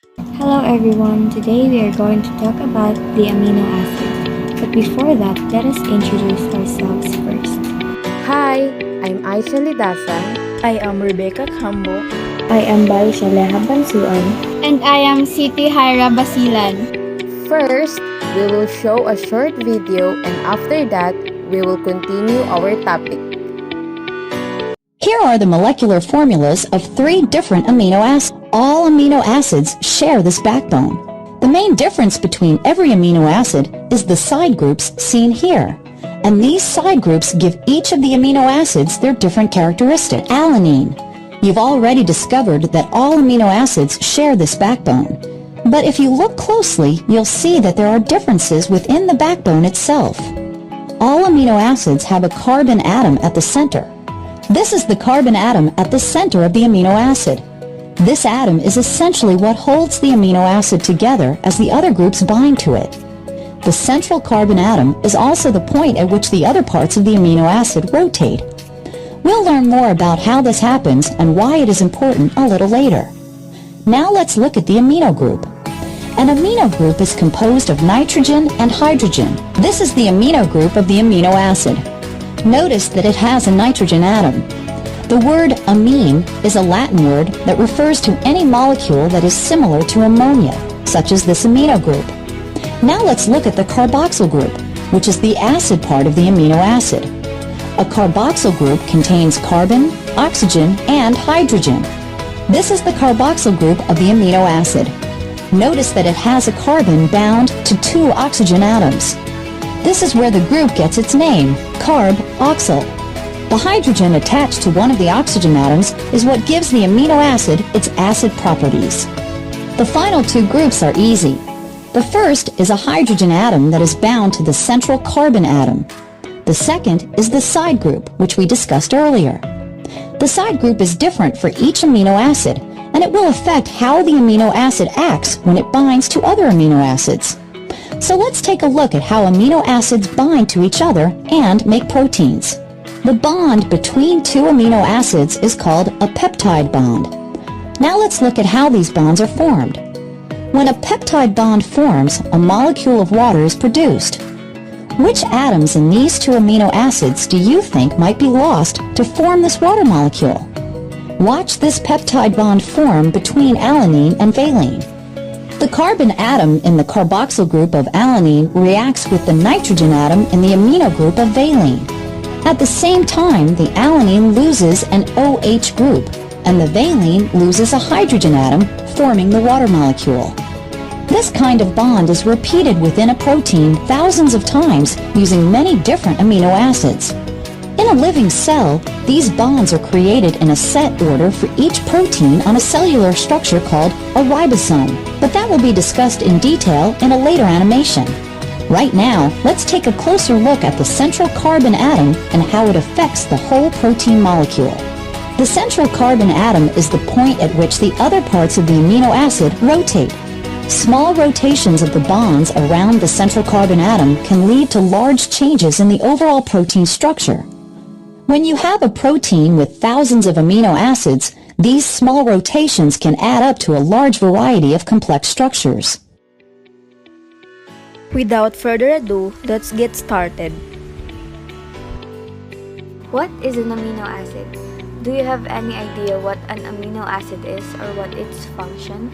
Hello everyone, today we are going to talk about the amino acid. But before that, let us introduce ourselves first. Hi, I'm Aisha Lidasan. I am Rebecca Kambo. I am Bai Shaleha Bansuan. And I am Sittie Haira Basilan. First, we will show a short video and after that, we will continue our topic. Here are the molecular formulas of 3 different amino acids. All amino acids share this backbone. The main difference between every amino acid is the side groups seen here. And these side groups give each of the amino acids their different characteristic. Alanine. You've already discovered that all amino acids share this backbone. But if you look closely, you'll see that there are differences within the backbone itself. All amino acids have a carbon atom at the center. This is the carbon atom at the center of the amino acid. This atom is essentially what holds the amino acid together as the other groups bind to it. The central carbon atom is also the point at which the other parts of the amino acid rotate. We'll learn more about how this happens and why it is important a little later. Now let's look at the amino group. An amino group is composed of nitrogen and hydrogen. This is the amino group of the amino acid. Notice that it has a nitrogen atom. The word amine is a Latin word that refers to any molecule that is similar to ammonia, such as this amino group. Now let's look at the carboxyl group, which is the acid part of the amino acid. A carboxyl group contains carbon, oxygen, and hydrogen. This is the carboxyl group of the amino acid. Notice that it has a carbon bound to 2 oxygen atoms. This is where the group gets its name, carboxyl. The hydrogen attached to one of the oxygen atoms is what gives the amino acid its acid properties. The final 2 groups are easy. The first is a hydrogen atom that is bound to the central carbon atom. The second is the side group, which we discussed earlier. The side group is different for each amino acid, and it will affect how the amino acid acts when it binds to other amino acids. So let's take a look at how amino acids bind to each other and make proteins. The bond between 2 amino acids is called a peptide bond. Now let's look at how these bonds are formed. When a peptide bond forms, a molecule of water is produced. Which atoms in these 2 amino acids do you think might be lost to form this water molecule? Watch this peptide bond form between alanine and valine. The carbon atom in the carboxyl group of alanine reacts with the nitrogen atom in the amino group of valine. At the same time, the alanine loses an OH group, and the valine loses a hydrogen atom, forming the water molecule. This kind of bond is repeated within a protein thousands of times using many different amino acids. In a living cell, these bonds are created in a set order for each protein on a cellular structure called a ribosome, but that will be discussed in detail in a later animation. Right now, let's take a closer look at the central carbon atom and how it affects the whole protein molecule. The central carbon atom is the point at which the other parts of the amino acid rotate. Small rotations of the bonds around the central carbon atom can lead to large changes in the overall protein structure. When you have a protein with thousands of amino acids, these small rotations can add up to a large variety of complex structures. Without further ado, let's get started. What is an amino acid? Do you have any idea what an amino acid is or what its function?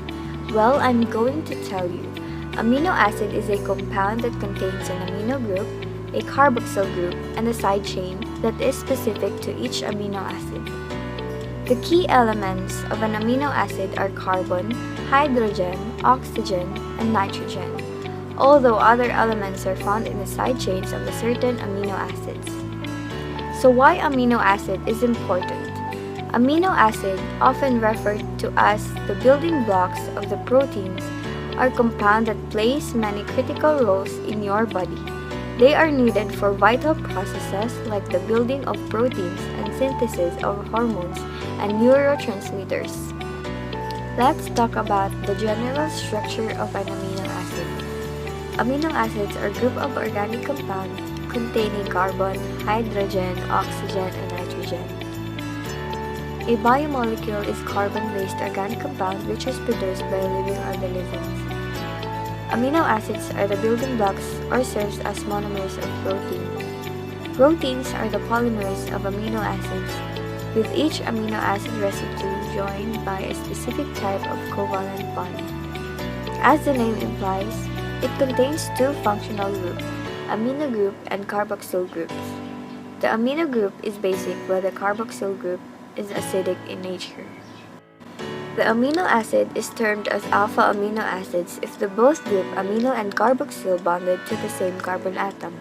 Well, I'm going to tell you. Amino acid is a compound that contains an amino group, a carboxyl group, and a side chain that is specific to each amino acid. The key elements of an amino acid are carbon, hydrogen, oxygen, and nitrogen, although other elements are found in the side chains of the certain amino acids. So why amino acid is important? Amino acid, often referred to as the building blocks of the proteins, are compounds that plays many critical roles in your body. They are needed for vital processes like the building of proteins and synthesis of hormones and neurotransmitters. Let's talk about the general structure of an amino acid. Amino acids are a group of organic compounds containing carbon, hydrogen, oxygen, and nitrogen. A biomolecule is carbon-based organic compound which is produced by living organisms. Amino acids are the building blocks or serves as monomers of protein. Proteins are the polymers of amino acids, with each amino acid residue joined by a specific type of covalent bond. As the name implies, it contains two functional groups, amino group and carboxyl groups. The amino group is basic while the carboxyl group is acidic in nature. The amino acid is termed as alpha amino acids if the both group amino and carboxyl bonded to the same carbon atom.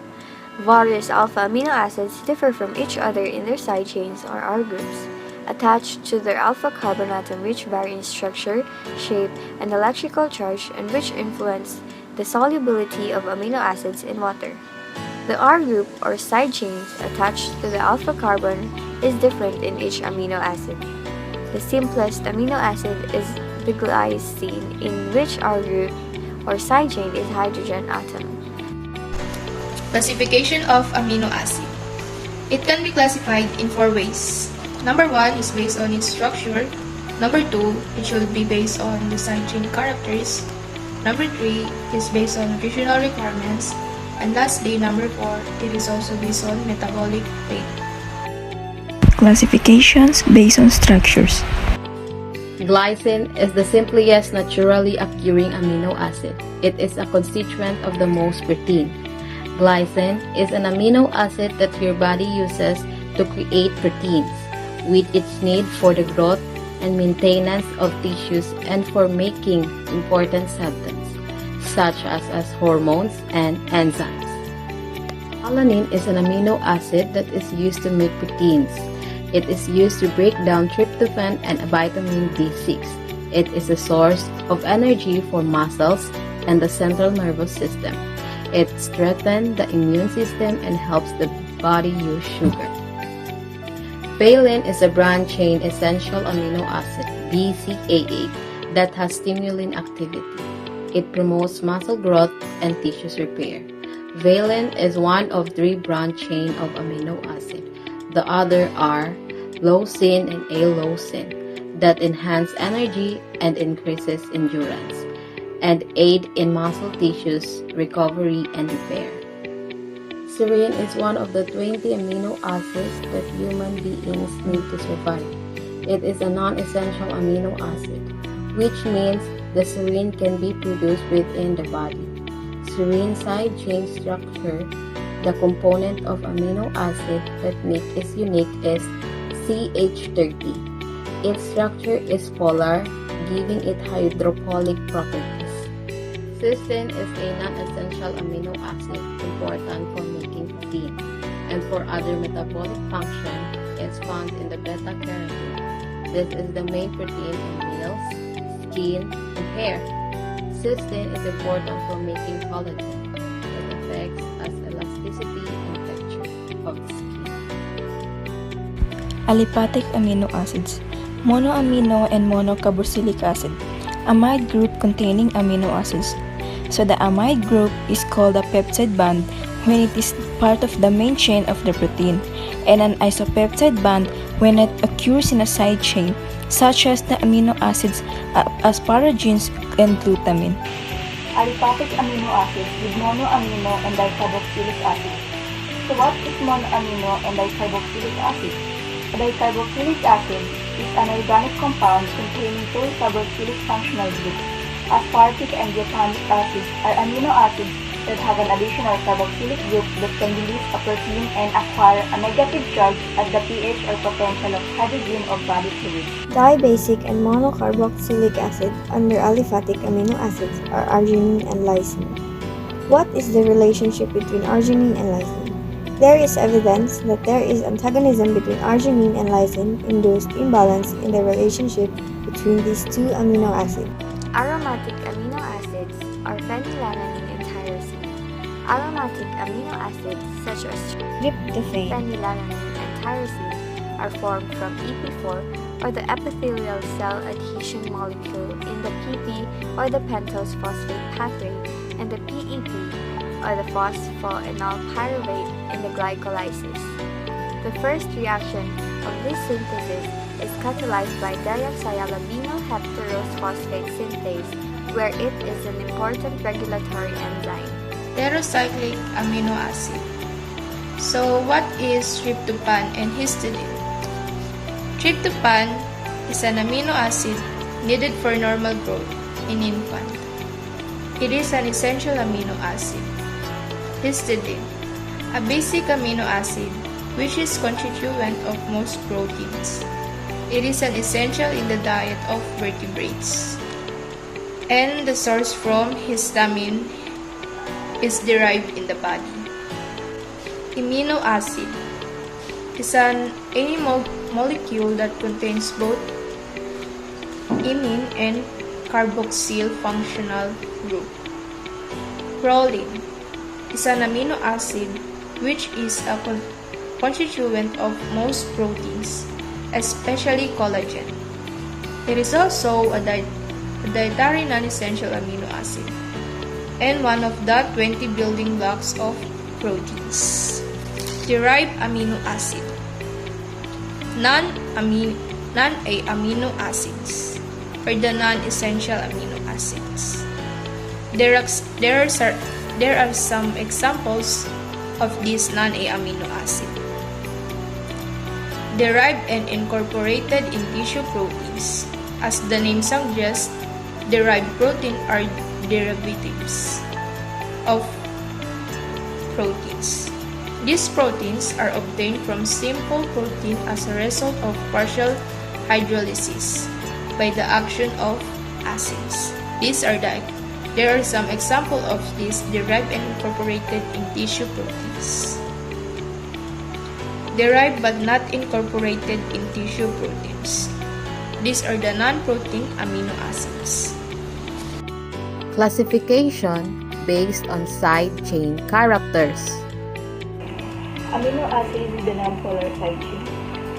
Various alpha amino acids differ from each other in their side chains or R groups, attached to their alpha carbon atom which vary in structure, shape, and electrical charge and which influence the solubility of amino acids in water. The R group or side chains attached to the alpha carbon is different in each amino acid. The simplest amino acid is the glycine, in which R group or side chain is hydrogen atom. Classification of amino acid. It can be classified in 4 ways. Number 1 is based on its structure. Number 2, it should be based on the side chain characters. Number 3 is based on nutritional requirements. And lastly, number 4, it is also based on metabolic rate. Classifications based on structures. Glycine is the simplest naturally occurring amino acid. It is a constituent of the most protein. Glycine is an amino acid that your body uses to create proteins, with its need for the growth and maintenance of tissues and for making important substances, such as hormones and enzymes. Alanine is an amino acid that is used to make proteins. It is used to break down tryptophan and vitamin B6. It is a source of energy for muscles and the central nervous system. It strengthens the immune system and helps the body use sugar. Valine is a branched-chain essential amino acid, BCAA, that has stimulant activity. It promotes muscle growth and tissue repair. Valine is one of 3 branch chain of amino acid. The other are leucine and aleucine that enhance energy and increases endurance and aid in muscle tissues recovery and repair. Serine is one of the 20 amino acids that human beings need to survive. It is a non-essential amino acid, which means the serine can be produced within the body. Serine side chain structure, the component of amino acid that makes it unique is CH30. Its structure is polar, giving it hydrophilic properties. Cysteine is a non-essential amino acid important for making protein and for other metabolic function. It's found in the beta-carotene. This is the main protein in nails, skin, and hair. Cysteine is important for making collagen. It affects as elasticity and texture of the skin. Aliphatic amino acids. Monoamino and monocarboxylic acid. Amide group containing amino acids. So the amide group is called a peptide band when it is part of the main chain of the protein, and an isopeptide band when it occurs in a side chain, such as the amino acids asparagines and glutamine. Aliphatic amino acids with monoamino and dicarboxylic acid. So what is monoamino and dicarboxylic acid? A dicarboxylic acid is an organic compound containing 2 carboxylic functional groups. Aspartic and glutamic acids are amino acids that have an additional carboxylic group that can release a protein and acquire a negative charge at the pH or potential of hydrogen or body fluid. Dibasic and monocarboxylic acid under aliphatic amino acids are arginine and lysine. What is the relationship between arginine and lysine? There is evidence that there is antagonism between arginine and lysine-induced imbalance in the relationship between these 2 amino acids. Aromatic amino acids are phenylalanine and tyrosine. Aromatic amino acids such as tryptophan, phenylalanine, and tyrosine are formed from EP4 or the epithelial cell adhesion molecule in the PP or the pentose phosphate pathway and the PEP or the phosphoenol pyruvate in the glycolysis. The first reaction of this synthesis is catalyzed by deoxyalabinohepterose phosphate synthase, where it is an important regulatory enzyme. Heterocyclic amino acid. So, what is tryptophan and histidine? Tryptophan is an amino acid needed for normal growth in infant. It is an essential amino acid. Histidine, a basic amino acid which is constituent of most proteins. It is an essential in the diet of vertebrates. And the source from histamine is derived in the body. Amino acid is any molecule that contains both imine and carboxyl functional group. Proline is an amino acid which is a constituent of most proteins, especially collagen. It is also a dietary non-essential amino acid and one of the 20 building blocks of proteins. Derived amino acid. Non-amino acids or the non-essential amino acids. There are some examples of these non-amino acids. Derived and incorporated in tissue proteins. As the name suggests, derived protein are derivatives of proteins. These proteins are obtained from simple protein as a result of partial hydrolysis by the action of acids. There are some examples of these derived and incorporated in tissue proteins. Derived but not incorporated in tissue proteins. These are the non-protein amino acids. Classification based on side chain characters. Amino acid with the non-polar side chain.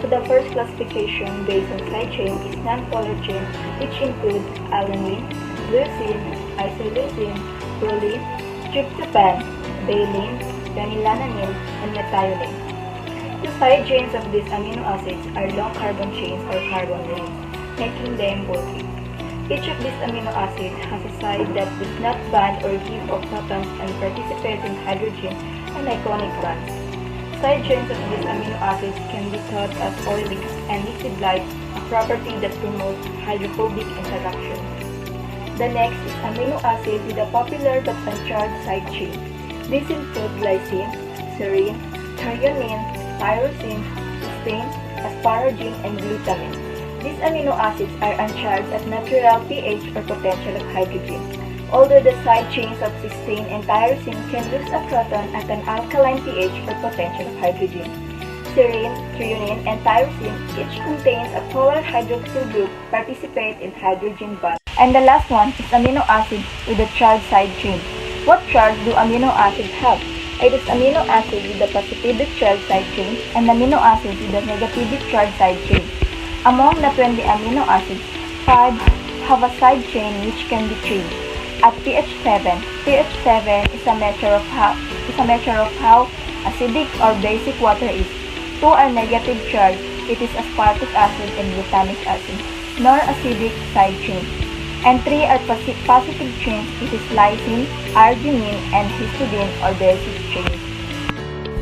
So the first classification based on side chain is non-polar chain, which includes alanine, leucine, isoleucine, proline, tryptophan, valine, phenylalanine, and methionine. The side chains of these amino acids are long carbon chains or carbon rings, making them bulky. Each of these amino acids has a side that does not band or give off protons and participates in hydrogen and ionic bonds. Side chains of these amino acids can be thought as oily and lipid-like, a property that promotes hydrophobic interaction. The next is amino acid with a popular but uncharted side chain. These include glycine, serine, threonine, tyrosine, cysteine, asparagine, and glutamine. These amino acids are uncharged at natural pH or potential of hydrogen, although the side chains of cysteine and tyrosine can lose a proton at an alkaline pH or potential of hydrogen. Serine, threonine, and tyrosine each contains a polar hydroxyl group participate in hydrogen bonds. And the last one is amino acid with a charged side chain. What charge do amino acids have? It is amino acid with a positive charged side chain and amino acid with a negative charged side chain. Among the 20 amino acids, 5 have a side chain which can be changed. At pH 7 is a measure of how acidic or basic water is. 2 are negative charged, it is aspartic acid and glutamic acid, nor acidic side chain. And 3 are positive chains, it is lysine, arginine, and histidine or basic chains.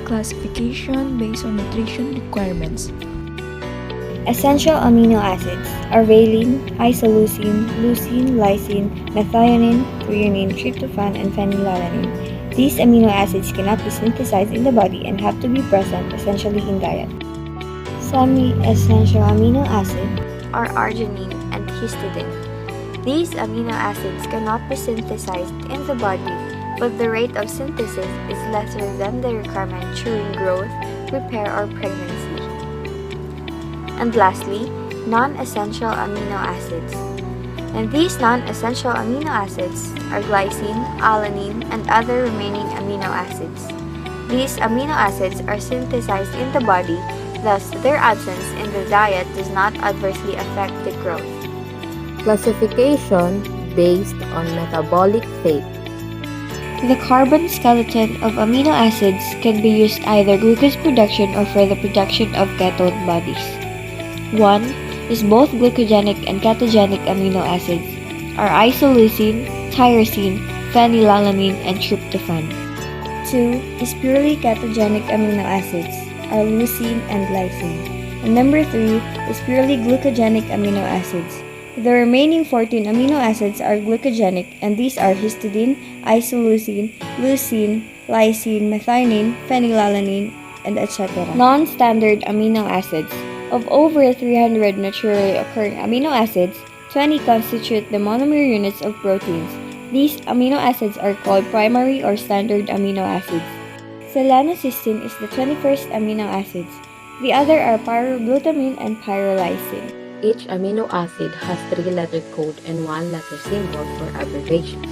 Classification based on nutrition requirements. Essential amino acids are valine, isoleucine, leucine, lysine, methionine, threonine, tryptophan, and phenylalanine. These amino acids cannot be synthesized in the body and have to be present essentially in diet. Semi-essential amino acids are arginine and histidine. These amino acids cannot be synthesized in the body, but the rate of synthesis is lesser than the requirement during growth, repair, or pregnancy. And lastly, non-essential amino acids. And these non-essential amino acids are glycine, alanine, and other remaining amino acids. These amino acids are synthesized in the body, thus their absence in the diet does not adversely affect the growth. Classification based on metabolic state. The carbon skeleton of amino acids can be used either glucose production or for the production of ketone bodies. One is both glucogenic and ketogenic amino acids are isoleucine, tyrosine, phenylalanine, and tryptophan. 2 is purely ketogenic amino acids are leucine and lysine. And number 3 is purely glucogenic amino acids. The remaining 14 amino acids are glucogenic, and these are histidine, isoleucine, leucine, lysine, methionine, phenylalanine, and etc. Non-standard amino acids. Of over 300 naturally occurring amino acids, 20 constitute the monomer units of proteins. These amino acids are called primary or standard amino acids. Selenocysteine is the 21st amino acids. The other are pyroglutamine and pyrolysine. Each amino acid has 3-letter code and 1-letter symbol for abbreviations.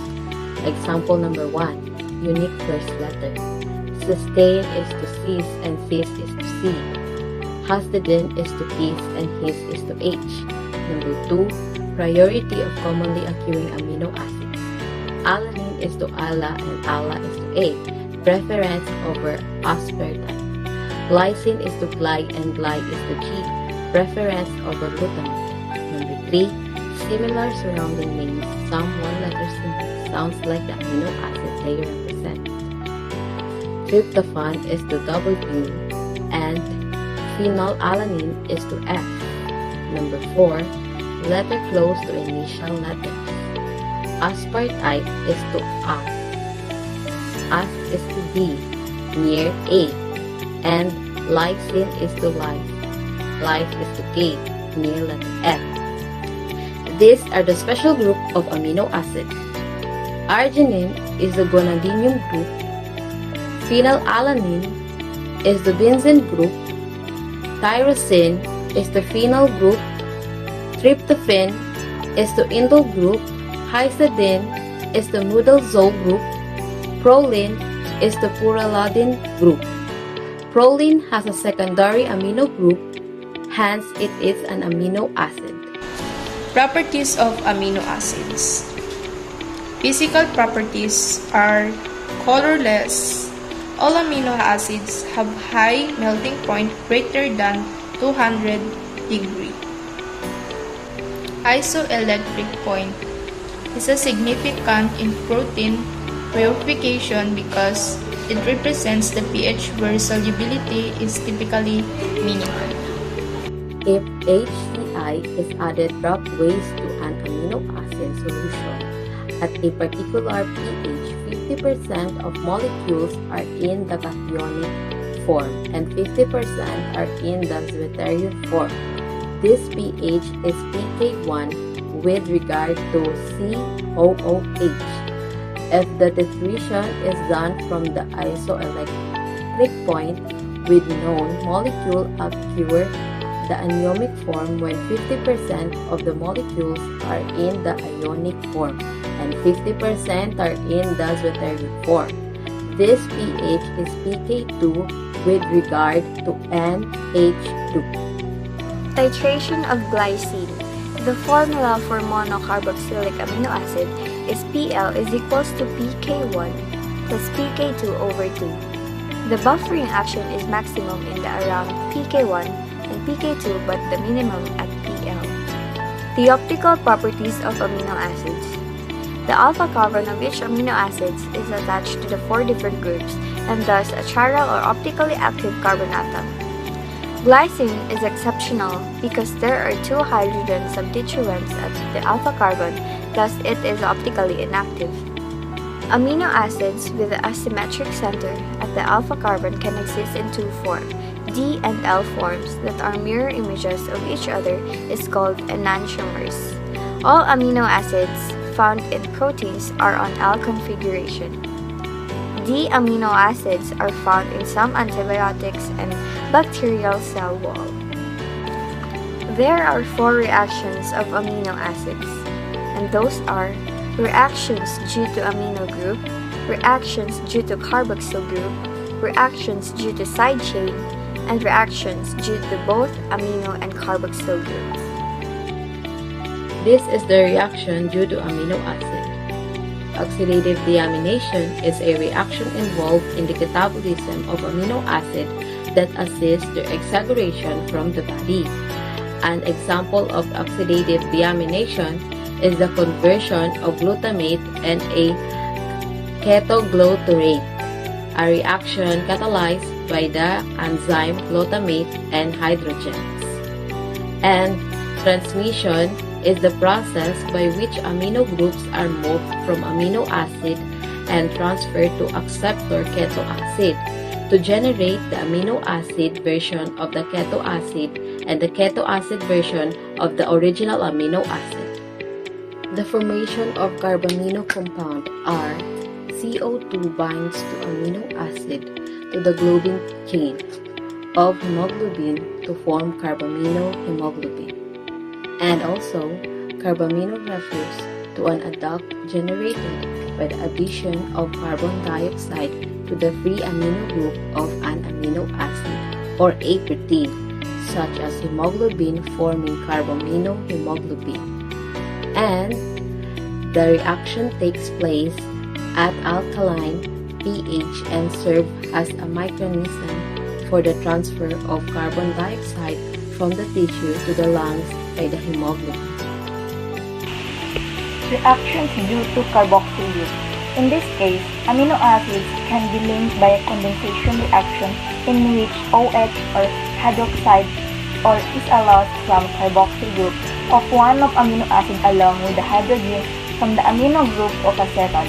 Example number 1, unique first letter. Cysteine is to cis and cis is to C. Histidine is to his and his is to H. Number 2, priority of commonly occurring amino acids. Alanine is to ALA and ALA is to A. Preference over aspartame. Glycine is to gly and gly is to G. Preference over glutamate. Number 3, similar surrounding names. Some 1-letter symbols sounds like the amino acid they represent. Tryptophan is to W and phenylalanine is to F. Number 4, letter close to initial letters. Aspartame is to A. As is to B, near A. And lysine is to lyse. Lyse is to K, near letter F. These are the special group of amino acids. Arginine is the gonadinium group. Phenylalanine is the benzene group. Tyrosine is the phenyl group. Tryptophan is the indole group. Histidine is the mudazole group. Proline is the pyrrolidine group. Proline has a secondary amino group, hence it is an amino acid. Properties of amino acids. Physical properties are colorless. All amino acids have high melting point greater than 200 degrees. Isoelectric point is a significant in protein purification because it represents the pH where solubility is typically minimal. If HCl is added dropways to an amino acid solution at a particular pH, 50% of molecules are in the cationic form and 50% are in the zwitterion form. This pH is pK1 with regard to COOH. If the titration is done from the isoelectric point with known molecule occur the anionic form when 50% of the molecules are in the ionic form and 50% are in the zwitterion form. This pH is pK2 with regard to NH2. Titration of glycine. The formula for monocarboxylic amino acid is PL is equals to pK1 plus pK2 over 2. The buffering action is maximum in the around pK1 and pK2 but the minimum at PL. The optical properties of amino acids. The alpha carbon of each amino acid is attached to the 4 different groups and thus a chiral or optically active carbon atom. Glycine is exceptional because there are 2 hydrogen substituents at the alpha carbon, thus it is optically inactive. Amino acids with the asymmetric center at the alpha carbon can exist in 2 forms. D and L forms that are mirror images of each other is called enantiomers. All amino acids found in proteins are on L configuration. D amino acids are found in some antibiotics and bacterial cell wall. There are 4 reactions of amino acids, and those are reactions due to amino group, reactions due to carboxyl group, reactions due to side chain, and reactions due to both amino and carboxyl groups. This is the reaction due to amino acid. Oxidative deamination is a reaction involved in the catabolism of amino acid that assists their exaggeration from the body. An example of oxidative deamination is the conversion of glutamate and a ketoglutarate, a reaction catalyzed by the enzyme glutamate and hydrogens. And transmission is the process by which amino groups are moved from amino acid and transferred to acceptor keto acid to generate the amino acid version of the keto acid and the keto acid version of the original amino acid. The formation of carbamino compound R, CO2 binds to amino acid to the globin chain of hemoglobin to form carbamino hemoglobin, and also carbamino refuse to an adduct generated by the addition of carbon dioxide to the free amino group of an amino acid or a protein, such as hemoglobin forming carbamino hemoglobin. And the reaction takes place at alkaline pH and serves as a mechanism for the transfer of carbon dioxide from the tissue to the lungs by the hemoglobin. Reactions due to carboxyl group. In this case, amino acids can be linked by a condensation reaction in which OH or hydroxide or is a loss from carboxyl group of one of amino acid along with the hydrogen from the amino group of a second,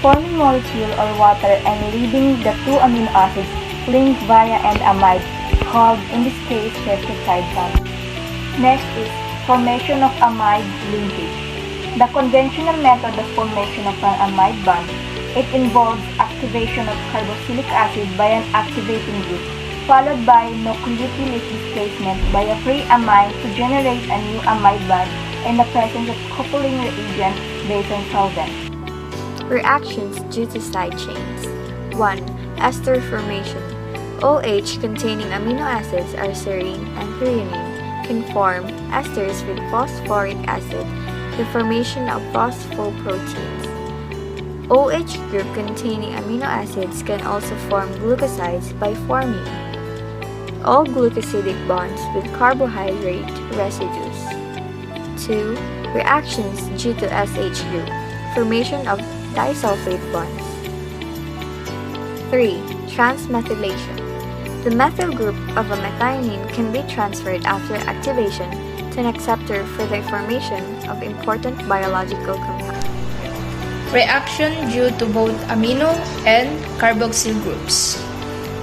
forming molecule or water and leaving the two amino acids linked via an amide called in this case peptide bond. Next is formation of amide linkage. The conventional method of formation of an amide bond, it involves activation of carboxylic acid by an activating group, followed by nucleophilic displacement by a free amine to generate a new amide bond in the presence of coupling reagent based on solvent. Reactions due to side chains. 1. Ester formation. OH containing amino acids are serine and threonine can form esters with phosphoric acid, the formation of phosphoproteins. OH group containing amino acids can also form glucosides by forming all glucosidic bonds with carbohydrate residues. 2. Reactions due to SH group, formation of disulfide bonds. 3. Transmethylation. The methyl group of a methionine can be transferred after activation to an acceptor for the formation of important biological compounds. Reaction due to both amino and carboxyl groups.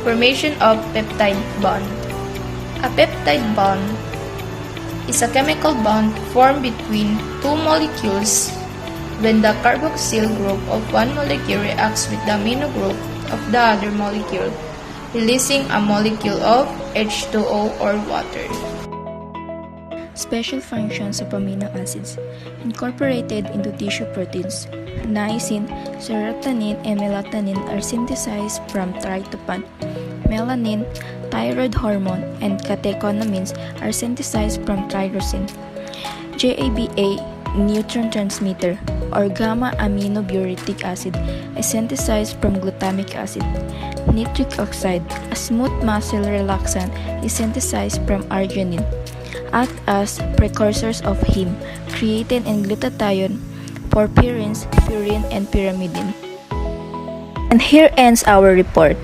Formation of peptide bond. A peptide bond is a chemical bond formed between two molecules when the carboxyl group of one molecule reacts with the amino group of the other molecule, releasing a molecule of H2O or water. Special functions of amino acids incorporated into tissue proteins. Niacin, serotonin, and melatonin are synthesized from tryptophan. Melanin, thyroid hormone, and catecholamines are synthesized from tyrosine. GABA, neutron transmitter, or gamma-aminobutyric acid, is synthesized from glutamic acid. Nitric oxide, a smooth muscle relaxant, is synthesized from arginine. Act as precursors of heme, creatine and glutathione, porphyrins, purine, and pyrimidine. And here ends our report.